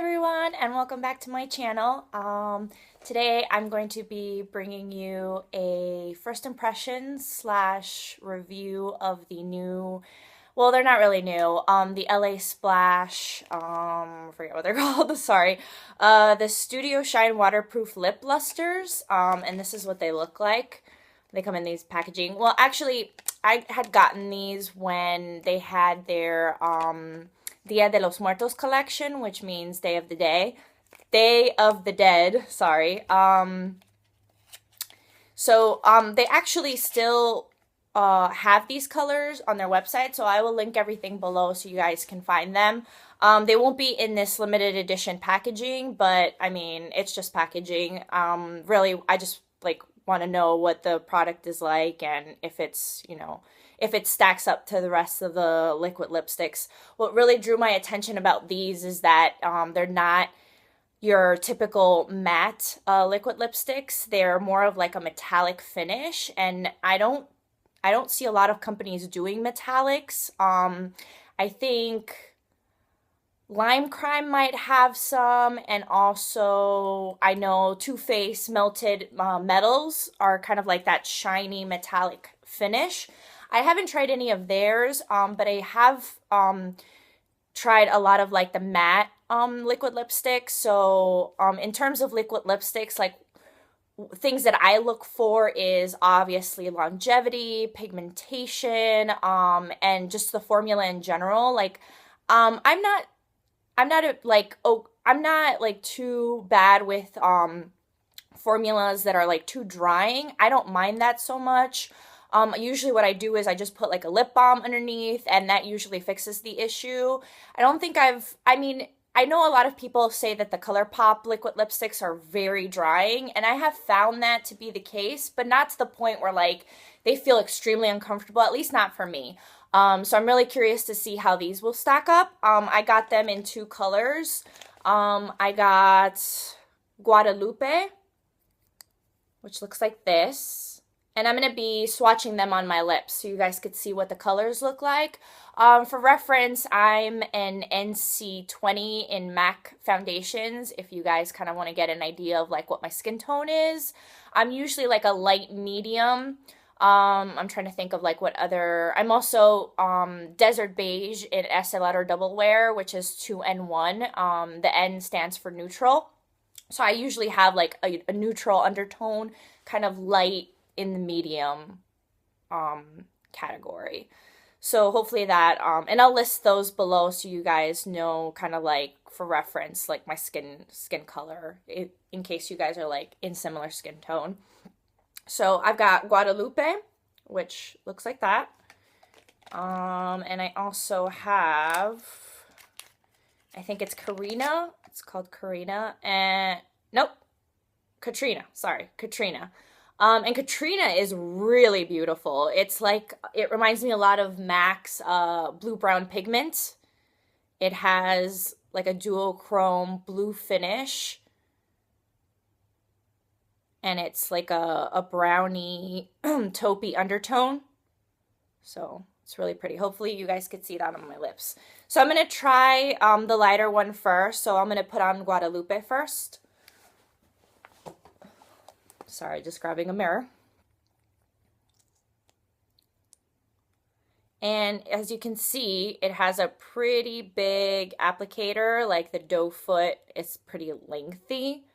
everyone, and welcome back to my channel. Today I'm going to be bringing you a first impressions slash review of the new, well, they're not really new, the LASplash, I forget what they're called, sorry, the StudioShine waterproof lip blusters, and this is what they look like. They come in these packaging. Well, actually, I had gotten these when they had their, Dia de los Muertos collection, which means Day of the Day of the Dead, sorry. They actually still have these colors on their website, so I will link everything below so you guys can find them. They won't be in this limited edition packaging, but I mean, it's just packaging. Really, I just want to know what the product is like and if it's, if it stacks up to the rest of the liquid lipsticks. What really drew my attention about these is that they're not your typical matte liquid lipsticks. They're more of like a metallic finish, and I don't see a lot of companies doing metallics. I think Lime Crime might have some, and also I know Too Faced Melted Metals are kind of like that shiny metallic finish. I haven't tried any of theirs, but I have tried a lot of like the matte liquid lipsticks. So in terms of liquid lipsticks, like things that I look for is obviously longevity, pigmentation, and just the formula in general. Like I'm not too bad with formulas that are like too drying. I don't mind that so much. Usually what I do is I just put like a lip balm underneath, and that usually fixes the issue. I know a lot of people say that the ColourPop liquid lipsticks are very drying, and I have found that to be the case, but not to the point where like they feel extremely uncomfortable, at least not for me. So I'm really curious to see how these will stack up. I got them in two colors. I got Guadalupe, which looks like this. And I'm going to be swatching them on my lips so you guys could see what the colors look like. For reference, I'm an NC20 in MAC foundations, if you guys kind of want to get an idea of like what my skin tone is. I'm usually like a light medium. I'm trying to think of like what other, I'm also Desert Beige in Estelar Double Wear, which is 2N1. The N stands for neutral. So I usually have like a neutral undertone, kind of light in the medium category. So hopefully that, and I'll list those below so you guys know, kind of like for reference, like my skin color, in case you guys are like in similar skin tone. So I've got Guadalupe, which looks like that. And I also have, I think it's Catrina. It's called Catrina. And nope, Catrina. Sorry, Catrina. And Catrina is really beautiful. It's like, it reminds me a lot of MAC's blue-brown pigment. It has like a duochrome blue finish. And it's like a brownie taupey undertone. So it's really pretty. Hopefully you guys could see that on my lips. So I'm going to try the lighter one first. So I'm going to put on Guadalupe first. Sorry, just grabbing a mirror. And as you can see, it has a pretty big applicator, like the doe foot is pretty lengthy.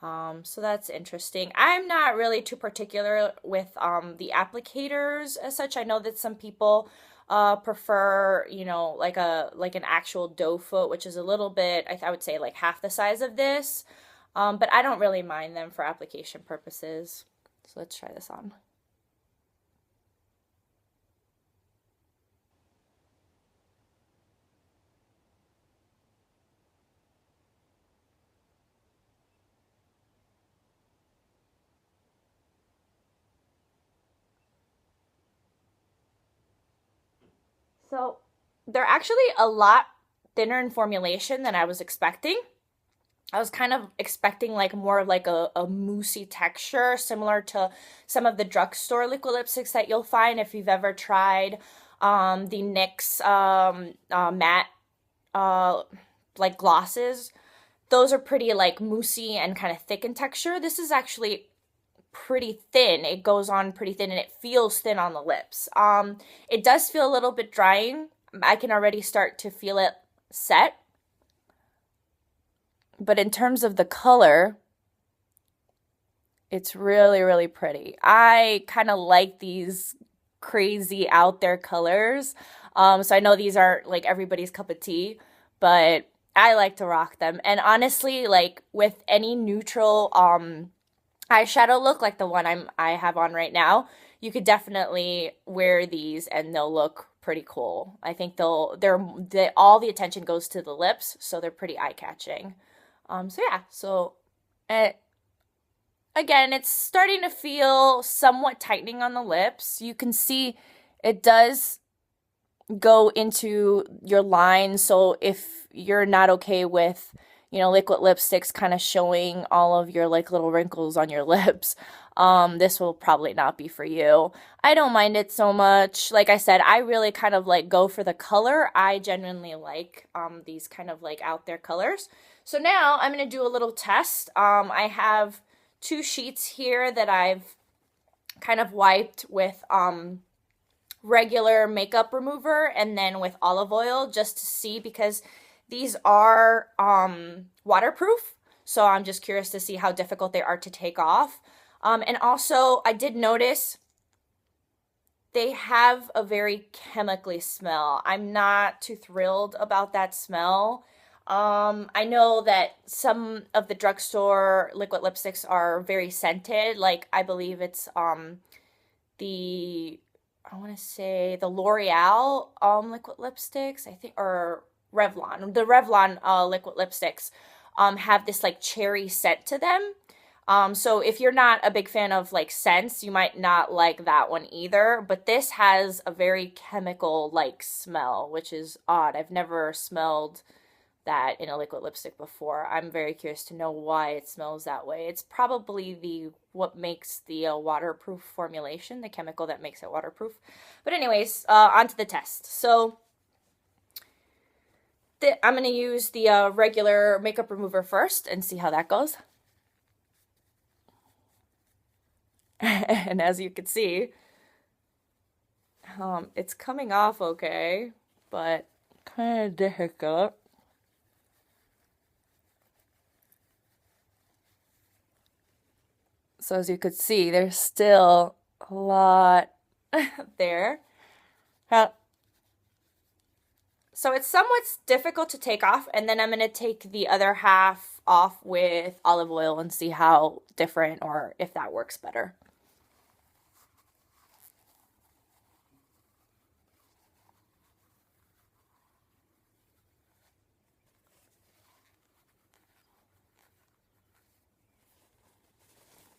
So that's interesting. I'm not really too particular with the applicators as such. I know that some people prefer, like an actual doe foot, which is a little bit, I would say like half the size of this. But I don't really mind them for application purposes. So let's try this on. So they're actually a lot thinner in formulation than I was expecting. I was kind of expecting like more of like a moussey texture, similar to some of the drugstore liquid lipsticks that you'll find if you've ever tried the NYX matte like glosses. those are pretty like moussey and kind of thick in texture. This is actually pretty thin. It goes on pretty thin and it feels thin on the lips. It does feel a little bit drying. I can already start to feel it set. But in terms of the color, it's really, really pretty. I kind of like these crazy out there colors. So I know these aren't like everybody's cup of tea, but I like to rock them. And honestly, like with any neutral eyeshadow look like the one I have on right now, you could definitely wear these and they'll look pretty cool. I think all the attention goes to the lips, so they're pretty eye-catching. So yeah, so again, it's starting to feel somewhat tightening on the lips. You can see it does go into your line, so if you're not okay with, you know, liquid lipsticks kind of showing all of your like little wrinkles on your lips, this will probably not be for you. I don't mind it so much. Like I said, I really kind of like go for the color. I genuinely like these kind of like out there colors. So now I'm going to do a little test. I have 2 sheets here that I've kind of wiped with regular makeup remover and then with olive oil just to see, because these are waterproof. So I'm just curious to see how difficult they are to take off. And also I did notice they have a very chemically smell. I'm not too thrilled about that smell. I know that some of the drugstore liquid lipsticks are very scented. Like I believe it's I want to say the L'Oreal liquid lipsticks, I think, or Revlon. The Revlon liquid lipsticks have this like cherry scent to them. So if you're not a big fan of like scents, you might not like that one either. But this has a very chemical like smell, which is odd. I've never smelled that in a liquid lipstick before. I'm very curious to know why it smells that way. It's probably what makes the waterproof formulation, the chemical that makes it waterproof. But anyways, on to the test. So I'm going to use the regular makeup remover first and see how that goes. And as you can see, it's coming off okay, but kind of difficult. So as you could see, there's still a lot there. So it's somewhat difficult to take off, and then I'm going to take the other half off with olive oil and see how different or if that works better.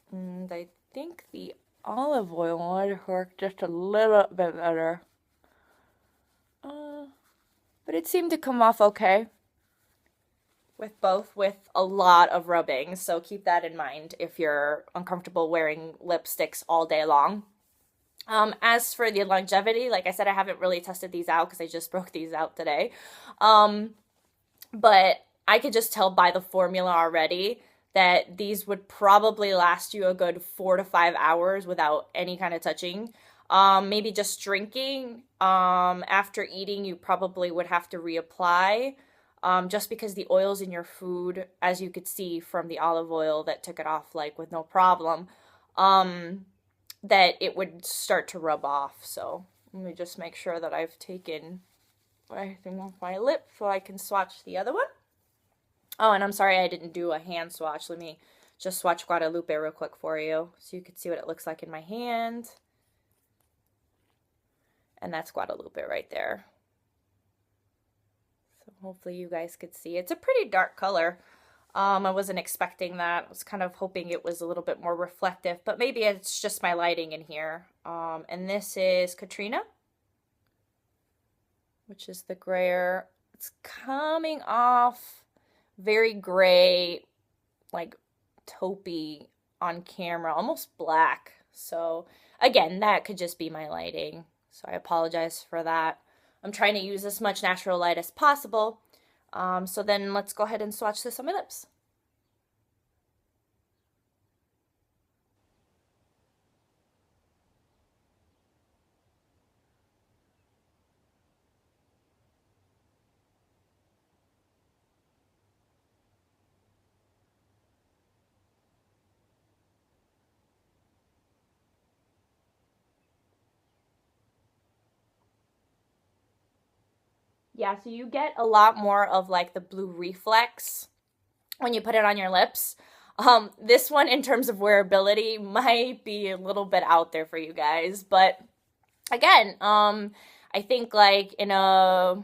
And I think the olive oil would work just a little bit better. But it seemed to come off okay with both, with a lot of rubbing. So keep that in mind if you're uncomfortable wearing lipsticks all day long. As for the longevity, like I said, I haven't really tested these out because I just broke these out today. But I could just tell by the formula already that these would probably last you a good 4 to 5 hours without any kind of touching. Maybe just drinking. After eating, you probably would have to reapply. Just because the oil's in your food, as you could see from the olive oil that took it off like with no problem, that it would start to rub off. So let me just make sure that I've taken everything off my lip so I can swatch the other one. Oh, and I'm sorry I didn't do a hand swatch. Let me just swatch Guadalupe real quick for you so you can see what it looks like in my hand. And that's Guadalupe right there. So hopefully you guys could see. It's a pretty dark color. I wasn't expecting that. I was kind of hoping it was a little bit more reflective, but maybe it's just my lighting in here. And this is Catrina, which is the grayer. It's coming off very gray, like taupey on camera, almost black. So again, that could just be my lighting. So I apologize for that. I'm trying to use as much natural light as possible. So then let's go ahead and swatch this on my lips. Yeah, so you get a lot more of like the blue reflex when you put it on your lips. This one, in terms of wearability, might be a little bit out there for you guys, but again, I think like in a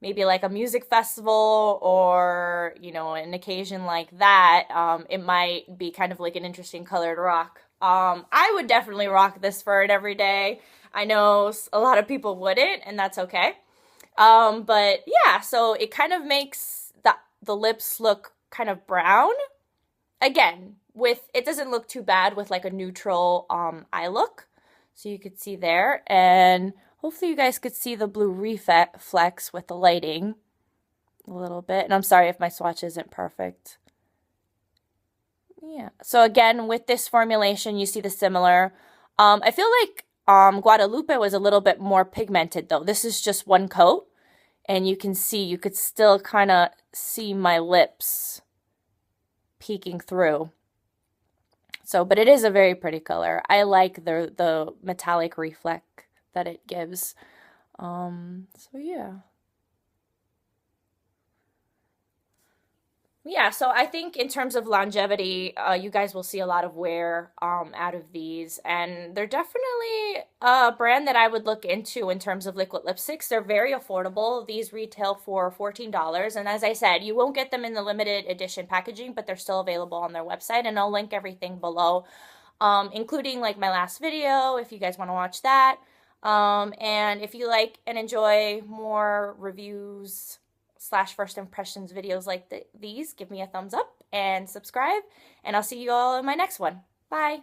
maybe like a music festival or an occasion like that, it might be kind of like an interesting color to rock. I would definitely rock this for an everyday. I know a lot of people wouldn't, and that's okay. But yeah, so it kind of makes the lips look kind of brown. Again, it doesn't look too bad with like a neutral eye look. So you could see there, and hopefully you guys could see the blue reflex with the lighting a little bit. And I'm sorry if my swatch isn't perfect. Yeah. So again, with this formulation, you see the similar. I feel like Guadalupe was a little bit more pigmented though. This is just one coat, and you could still kind of see my lips peeking through. So, but it is a very pretty color. I like the metallic reflect that it gives. So yeah. Yeah, so I think in terms of longevity, you guys will see a lot of wear out of these, and they're definitely a brand that I would look into in terms of liquid lipsticks. They're very affordable. These retail for $14, and as I said, you won't get them in the limited edition packaging, but they're still available on their website, and I'll link everything below, including like my last video if you guys want to watch that. And if you like and enjoy more reviews / first impressions videos like these, give me a thumbs up and subscribe, and I'll see you all in my next one. Bye.